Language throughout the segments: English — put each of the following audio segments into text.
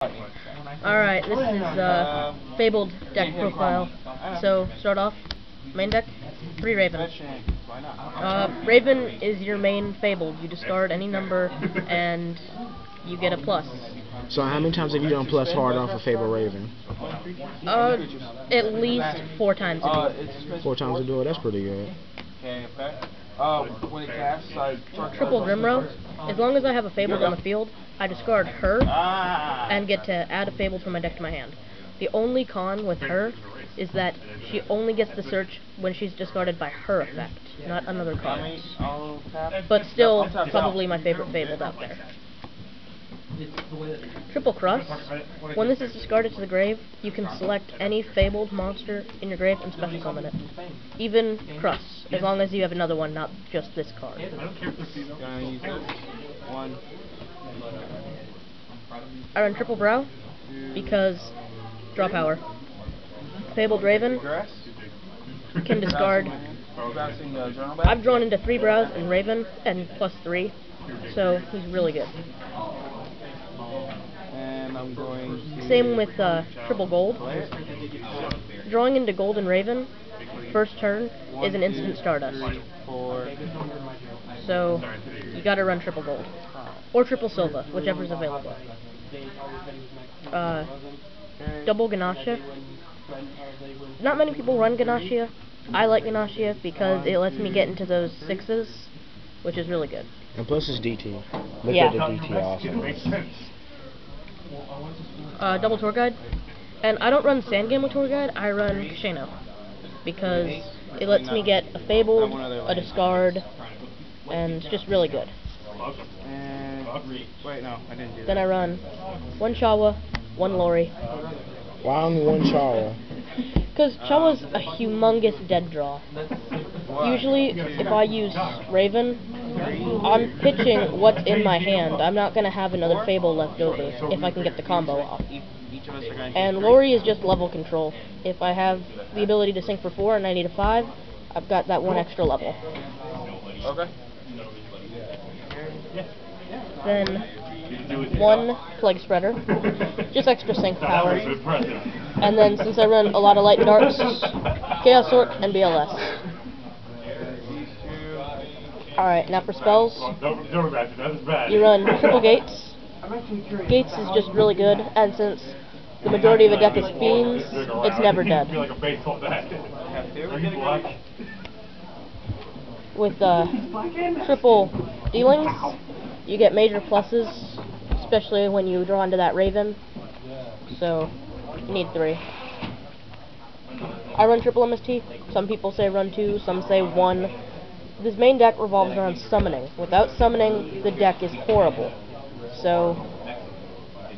Alright, this is Fabled deck profile. So, start off, main deck, 3 Raven. Raven is your main Fabled. You discard any number, and you get a plus. So how many times have you done plus hard off a Fabled Raven? At least 4 times a duel. 4 times a duel, that's pretty good. When it casts, Triple Grimrow. As long as I have a Fabled on the field, I discard her and get to add a Fabled from my deck to my hand. The only con with her is that she only gets the search when she's discarded by her effect, not another card. But still, probably my favorite Fabled out there. Triple Cross. When this is discarded to the grave, you can select any Fabled monster in your grave and special summon it. Even Cross, as long as you have another one, not just this card. I run Triple Brow because draw power. Fabled Raven can discard. I've drawn into 3 Brows in Raven and plus 3, so he's really good. Same with Triple Gold. Drawing into Gold and Raven, first turn, is an instant Stardust. So, you gotta run Triple Gold. Or Triple Silva, whichever's available. Double Ganasha. Not many people run Ganasha. I like Ganasha because it lets me get into those 6s, which is really good. And plus it's DT. Look Yeah. at the DT also. Double Tour Guide. And I don't run Sandgame with Tour Guide, I run Kashano. Because it lets me get a Fabled, a discard, and it's just really good. Then I run 1 Chawa, 1 Lori. Why only 1 Chawa? Because Chawa's a humongous dead draw. Usually, if I use Raven, I'm pitching what's in my hand. I'm not going to have another Fable left over if I can get the combo off. And Lori is just level control. If I have the ability to sync for 4 and I need a 5, I've got that 1 extra level. Okay. Then 1 Plague Spreader, just extra sync power. And then since I run a lot of Light Darts, Chaos Sort and BLS. Alright, now for spells, you run Triple Gates. Gates is just really good, and since the majority of the deck is Fiends, it's never dead. With triple dealings, you get major pluses, especially when you draw into that Raven, so you need 3. I run triple MST. Some people say run 2, some say 1. This main deck revolves around summoning. Without summoning, the deck is horrible. So,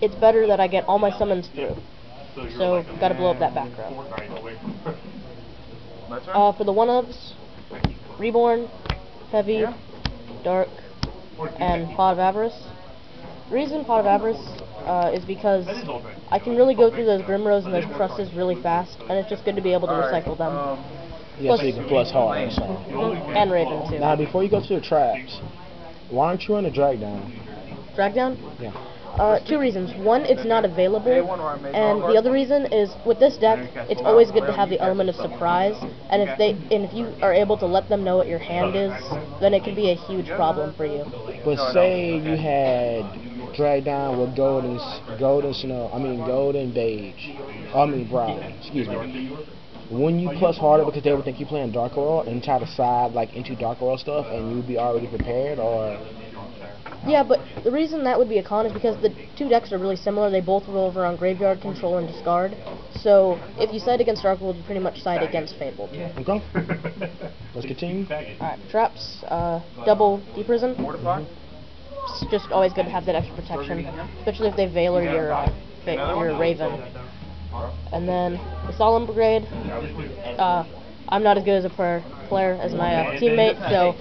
it's better that I get all my summons through. So, gotta blow up that back row. For the 1-ofs, Reborn, Heavy, Dark, and Pot of Avarice. The reason Pot of Avarice is because I can really go through those Grimrows and those Crusses really fast, and it's just good to be able to recycle them. Yeah, so you can plus hard. So. And Raven, too. Now, before you go to the traps, why aren't you on the drag down? Drag down? Yeah. 2 reasons. 1, it's not available, and the other reason is, with this deck, it's always good to have the element of surprise, and if you are able to let them know what your hand is, then it can be a huge problem for you. But say you had drag down with gold and brown, excuse me. Wouldn't you plus harder because they would think you playing Dark World and try to side like into Dark World stuff and you'd be already prepared, or? Yeah, but the reason that would be a con is because the 2 decks are really similar. They both revolve around Graveyard, Control, and Discard. So if you side against Dark World, you pretty much side against Fabled. Okay. Let's continue. Alright, traps, double Deep Prison. It's just always good to have that extra protection, especially if they Veiler your Raven. And then the Solemn Brigade. I'm not as good as a player as my teammate, so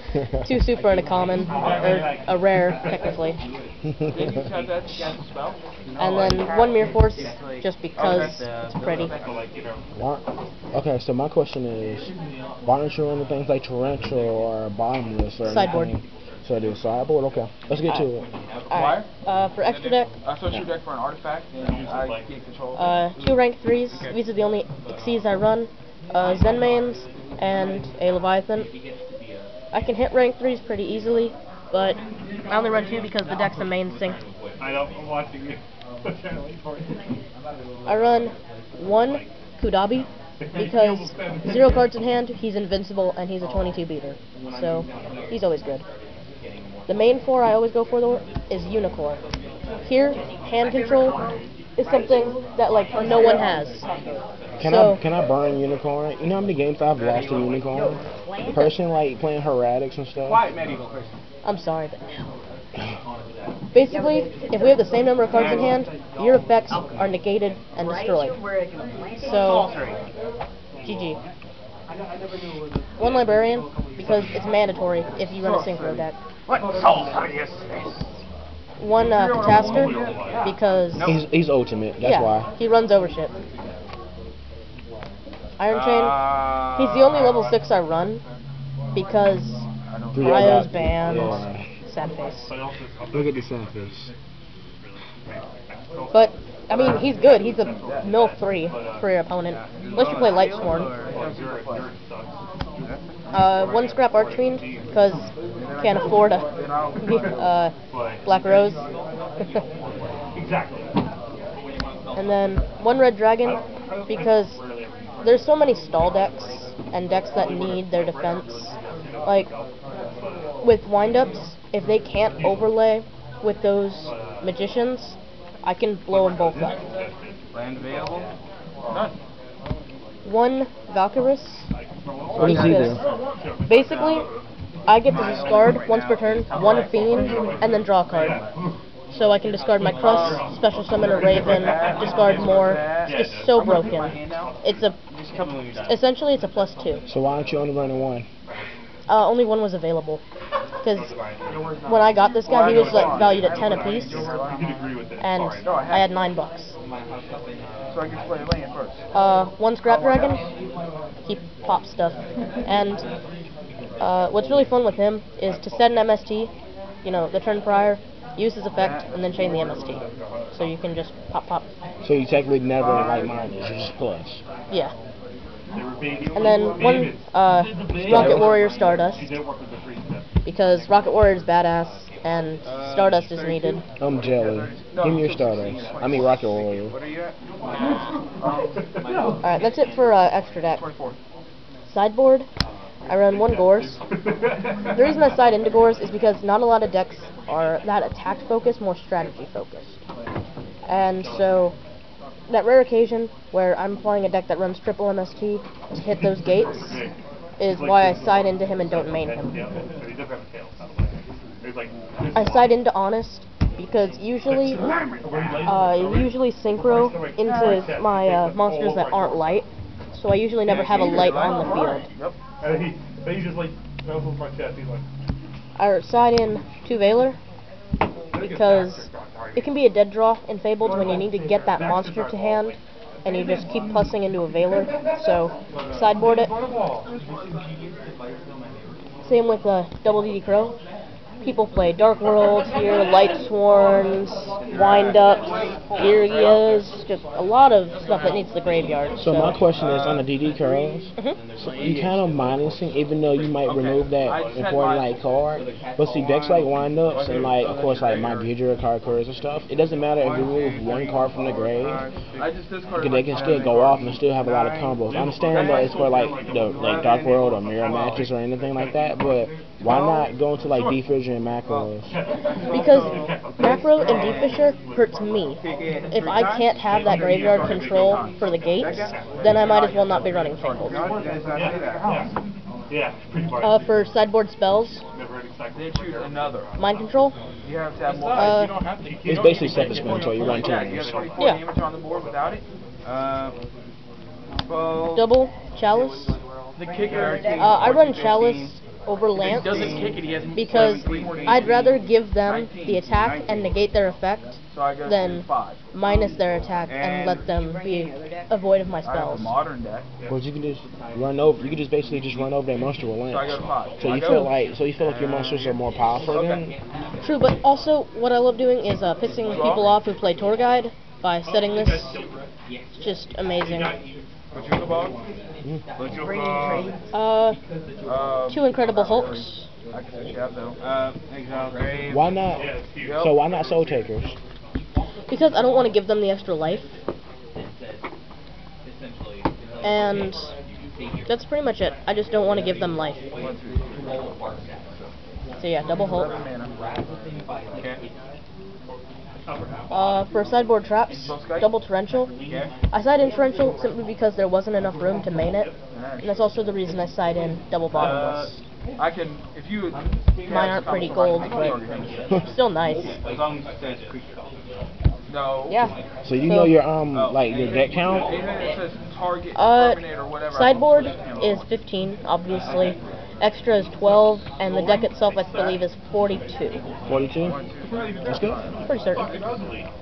2 super and a common, or a rare, technically. And then 1 Mirror Force, just because it's pretty. Okay, so my question is, why aren't you running things like Torrential or Bottomless or Sideboard. anything? So I do sideboard. Okay, let's get to it. Alright. For extra deck, I search your deck for an artifact, and I get control. 2 rank 3s. These are the only Xyz I run. Zen mains and a Leviathan. I can hit rank 3s pretty easily, but I only run 2 because the deck's a main sync. I know, I'm watching you. I run 1 Kudabi because 0 cards in hand, he's invincible, and he's a 22 beater. So, he's always good. The main 4 I always go for though is Unicorn. Here, hand control is something that like no one has. Can I burn Unicorn? You know how many games I've lost to Unicorn? Person like playing Heretics and stuff. I'm sorry, but no. Basically, if we have the same number of cards in hand, your effects are negated and destroyed. So, GG. 1 Librarian, because it's mandatory if you run a synchro deck. What sorcery is this? 1 Catastor, because... He's ultimate, that's why. He runs overship. Iron Chain, he's the only level 6 I run, because Ryo's banned. Yeah. Sad face. Look at the sad face. But, I mean, he's good. He's a milk 3 for your opponent. Unless you play Lightsworn. 1 Scrap Archfiend, because can't afford a Black Rose. Exactly. And then 1 Red Dragon, because there's so many stall decks and decks that need their defense. Like, with windups, if they can't overlay with those magicians, I can blow them both up. Land available? None. 1 Valkyrus. What does he do? Basically, I get to discard once per turn 1 Fiend and then draw a card. So I can discard my Crust, special summon a Raven, discard more. It's just so broken. It's essentially it's a +2. So why aren't you only running 1? Only 1 was available. Because when I got this guy, he was like valued at 10 apiece, and I had $9. So I get to play a land first. 1 Scrap Dragon, he pops stuff. And what's really fun with him is to set an MST, you know, the turn prior, use his effect, and then chain the MST. So you can just pop. So you technically never like minus, you're just plus. Yeah. And then 1 Rocket Warrior Stardust, because Rocket Warrior is badass, and Stardust is needed. I'm jelly. Give me your Stardust. I mean Rocket Warrior. What are you at? Alright, that's it for extra deck. Sideboard, I run 1 Gorse. The reason I side into Gorse is because not a lot of decks are that attack focused, more strategy focused. And so, that rare occasion where I'm playing a deck that runs triple MST to hit those gates is why I side into him and don't main him. I side into Honest because usually synchro into my monsters that aren't light, so I usually never have a light on the field. Yep. He just like wrestles my chest. He's like. I side in 2 Valor because it can be a dead draw in Fabled when you need to get that monster to hand, and you just keep plussing into a Valor, so sideboard it. Same with Double DD Crow. People play Dark World here, Light Sworns, Wind Ups, here he is, just a lot of stuff that needs the graveyard. So my question is, on the DD curls, so you kind of minusing even though you might remove that important like card, but see decks like Wind Ups and like, of course, like my Ghidra card curves and stuff, it doesn't matter if you remove 1 card from the grave, they can still go off and still have a lot of combos. I understand that it's for like Dark World or Mirror Matches or anything like that, but why not go into like Defisher and Macros? Because Macro and Defisher hurts me. If I can't have that graveyard control for the gates, then I might as well not be running Fabled. For sideboard spells, Mind Control. It's basically self-explanatory. You run 2 names. Yeah. Double Chalice. I run Chalice over Lance doesn't kick it, he has because I'd rather give them the attack and negate their effect So I go than to 5. minus their attack and let them be void of my I have a spells. modern deck. Well, you can just run over. You can just basically just run over that monster with So I go Lance. to 5. So you feel like your monsters are more powerful than. True, but also what I love doing is pissing people off who play tour guide by setting this. It's just amazing. What's your cabal? Two Incredible Hulks. I can switch out though. Exile. Why not? So why not Soul Takers? Because I don't want to give them the extra life. And that's pretty much it. I just don't want to give them life. So yeah, double Hulk. For sideboard traps, double Torrential. I side in Torrential simply because there wasn't enough room to main it. And that's also the reason I side in double Bottomless. I can, if you... Mine aren't pretty gold, but still nice. No. Yeah. So you know your like your deck count? It says target, or whatever. Sideboard is 15, obviously. Extra is 12, and the deck itself, I believe, is 42. 42? That's good. Pretty certain.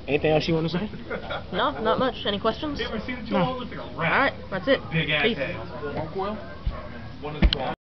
Anything else you want to say? No, not much. Any questions? No. Alright, that's it. Peace.